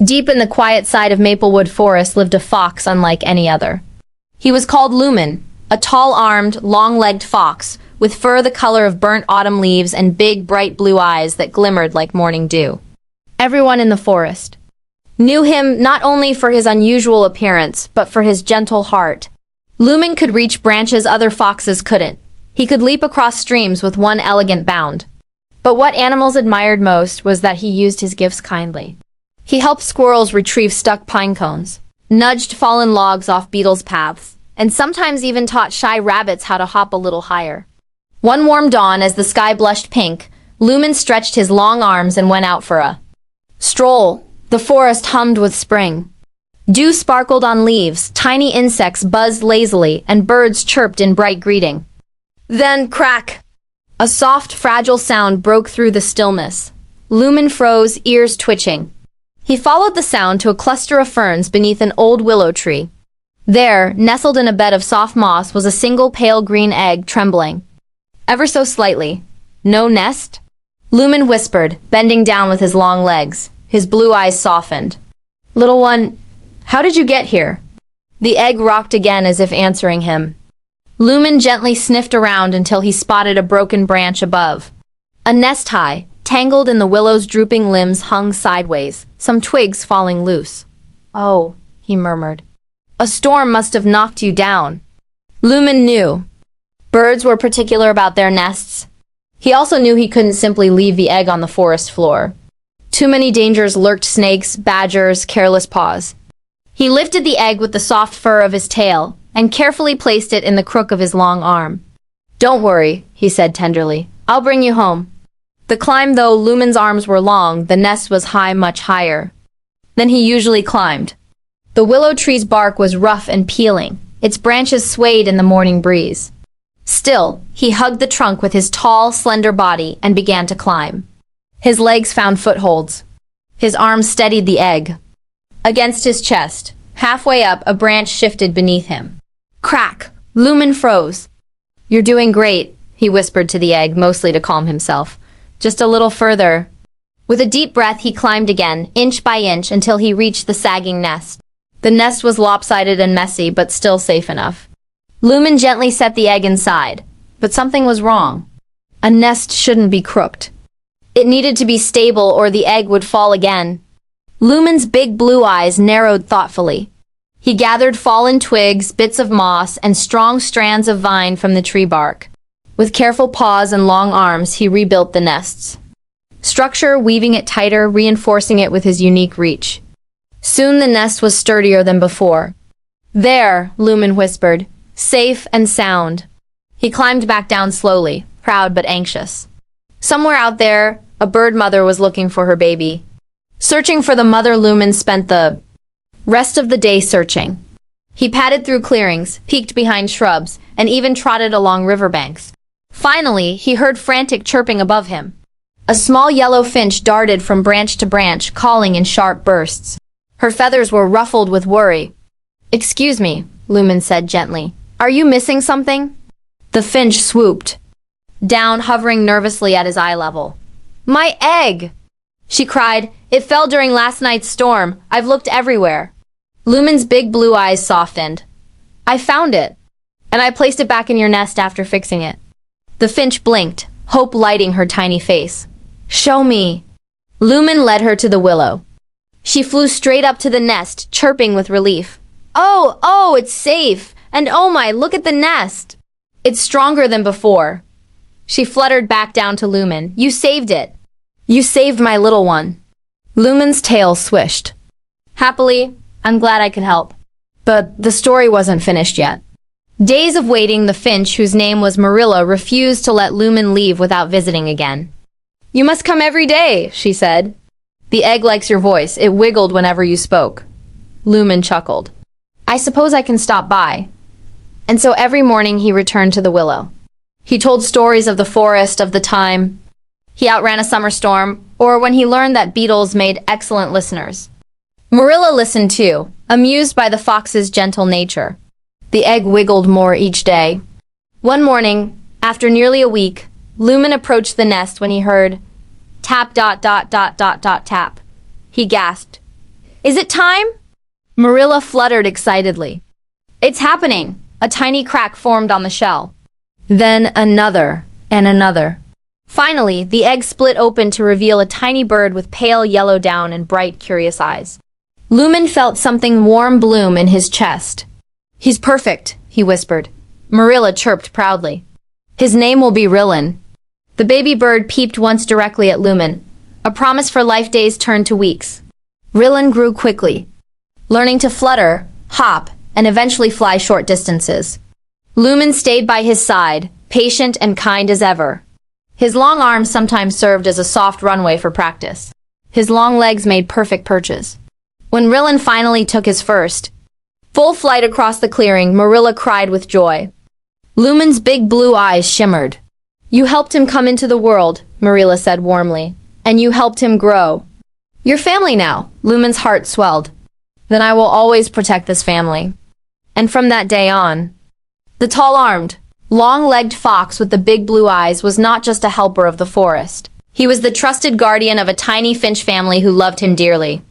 Deep in the quiet side of Maplewood Forest lived a fox unlike any other. He was called Lumen, a tall-armed, long-legged fox, with fur the color of burnt autumn leaves and big, bright blue eyes that glimmered like morning dew. Everyone in the forest knew him not only for his unusual appearance, but for his gentle heart. Lumen could reach branches other foxes couldn't. He could leap across streams with one elegant bound. But what animals admired most was that he used his gifts kindly. He helped squirrels retrieve stuck pine cones, nudged fallen logs off beetles' paths, and sometimes even taught shy rabbits how to hop a little higher. One warm dawn, as the sky blushed pink, Lumen stretched his long arms and went out for a stroll. The forest hummed with spring. Dew sparkled on leaves, tiny insects buzzed lazily, and birds chirped in bright greeting. Then, crack! A soft, fragile sound broke through the stillness. Lumen froze, ears twitching. He followed the sound to a cluster of ferns beneath an old willow tree. There, nestled in a bed of soft moss, was a single pale green egg trembling. Ever so slightly. No nest? Lumen whispered, bending down with his long legs. His blue eyes softened. Little one, how did you get here? The egg rocked again as if answering him. Lumen gently sniffed around until he spotted a broken branch above. A nest high, tangled in the willow's drooping limbs, hung sideways, some twigs falling loose. Oh, he murmured. A storm must have knocked you down. Lumen knew. Birds were particular about their nests. He also knew he couldn't simply leave the egg on the forest floor. Too many dangers lurked: snakes, badgers, careless paws. He lifted the egg with the soft fur of his tail and carefully placed it in the crook of his long arm. Don't worry, he said tenderly. I'll bring you home. The climb, though Lumen's arms were long, the nest was high, much higher than he usually climbed. The willow tree's bark was rough and peeling. Its branches swayed in the morning breeze. Still, he hugged the trunk with his tall, slender body and began to climb. His legs found footholds. His arms steadied the egg against his chest. Halfway up, a branch shifted beneath him. Crack! Lumen froze. You're doing great, he whispered to the egg, mostly to calm himself. Just a little further. With a deep breath, he climbed again, inch by inch, until he reached the sagging nest. The nest was lopsided and messy, but still safe enough. Lumen gently set the egg inside, but something was wrong. A nest shouldn't be crooked. It needed to be stable or the egg would fall again. Lumen's big blue eyes narrowed thoughtfully. He gathered fallen twigs, bits of moss, and strong strands of vine from the tree bark. With careful paws and long arms, he rebuilt the nest's structure, weaving it tighter, reinforcing it with his unique reach. Soon the nest was sturdier than before. There, Lumen whispered, safe and sound. He climbed back down slowly, proud but anxious. Somewhere out there, a bird mother was looking for her baby. Searching for the mother, Lumen spent the rest of the day searching. He padded through clearings, peeked behind shrubs, and even trotted along riverbanks. Finally, he heard frantic chirping above him. A small yellow finch darted from branch to branch, calling in sharp bursts. Her feathers were ruffled with worry. Excuse me, Lumen said gently. Are you missing something? The finch swooped down, hovering nervously at his eye level. My egg! She cried. It fell during last night's storm. I've looked everywhere. Lumen's big blue eyes softened. I found it, and I placed it back in your nest after fixing it. The finch blinked, hope lighting her tiny face. Show me. Lumen led her to the willow. She flew straight up to the nest, chirping with relief. Oh, it's safe. And oh my, look at the nest. It's stronger than before. She fluttered back down to Lumen. You saved it. You saved my little one. Lumen's tail swished. Happily, I'm glad I could help. But the story wasn't finished yet. Days of waiting, the finch, whose name was Marilla, refused to let Lumen leave without visiting again. You must come every day, she said. The egg likes your voice. It wiggled whenever you spoke. Lumen chuckled. I suppose I can stop by. And so every morning he returned to the willow. He told stories of the forest, of the time he outran a summer storm, or when he learned that beetles made excellent listeners. Marilla listened too, amused by the fox's gentle nature. The egg wiggled more each day. One morning, after nearly a week, Lumen approached the nest when he heard tap ... tap. He gasped. Is it time? Marilla fluttered excitedly. It's happening. A tiny crack formed on the shell. Then another, and another. Finally, the egg split open to reveal a tiny bird with pale yellow down and bright, curious eyes. Lumen felt something warm bloom in his chest. He's perfect, he whispered. Marilla chirped proudly. His name will be Rillen. The baby bird peeped once directly at Lumen. A promise for life days turned to weeks. Rillen grew quickly, learning to flutter, hop, and eventually fly short distances. Lumen stayed by his side, patient and kind as ever. His long arms sometimes served as a soft runway for practice. His long legs made perfect perches. When Rillen finally took his first full flight across the clearing, Marilla cried with joy. Lumen's big blue eyes shimmered. You helped him come into the world, Marilla said warmly, and you helped him grow. You're family now, Lumen's heart swelled. Then I will always protect this family. And from that day on, the tall-armed, long-legged fox with the big blue eyes was not just a helper of the forest. He was the trusted guardian of a tiny finch family who loved him dearly.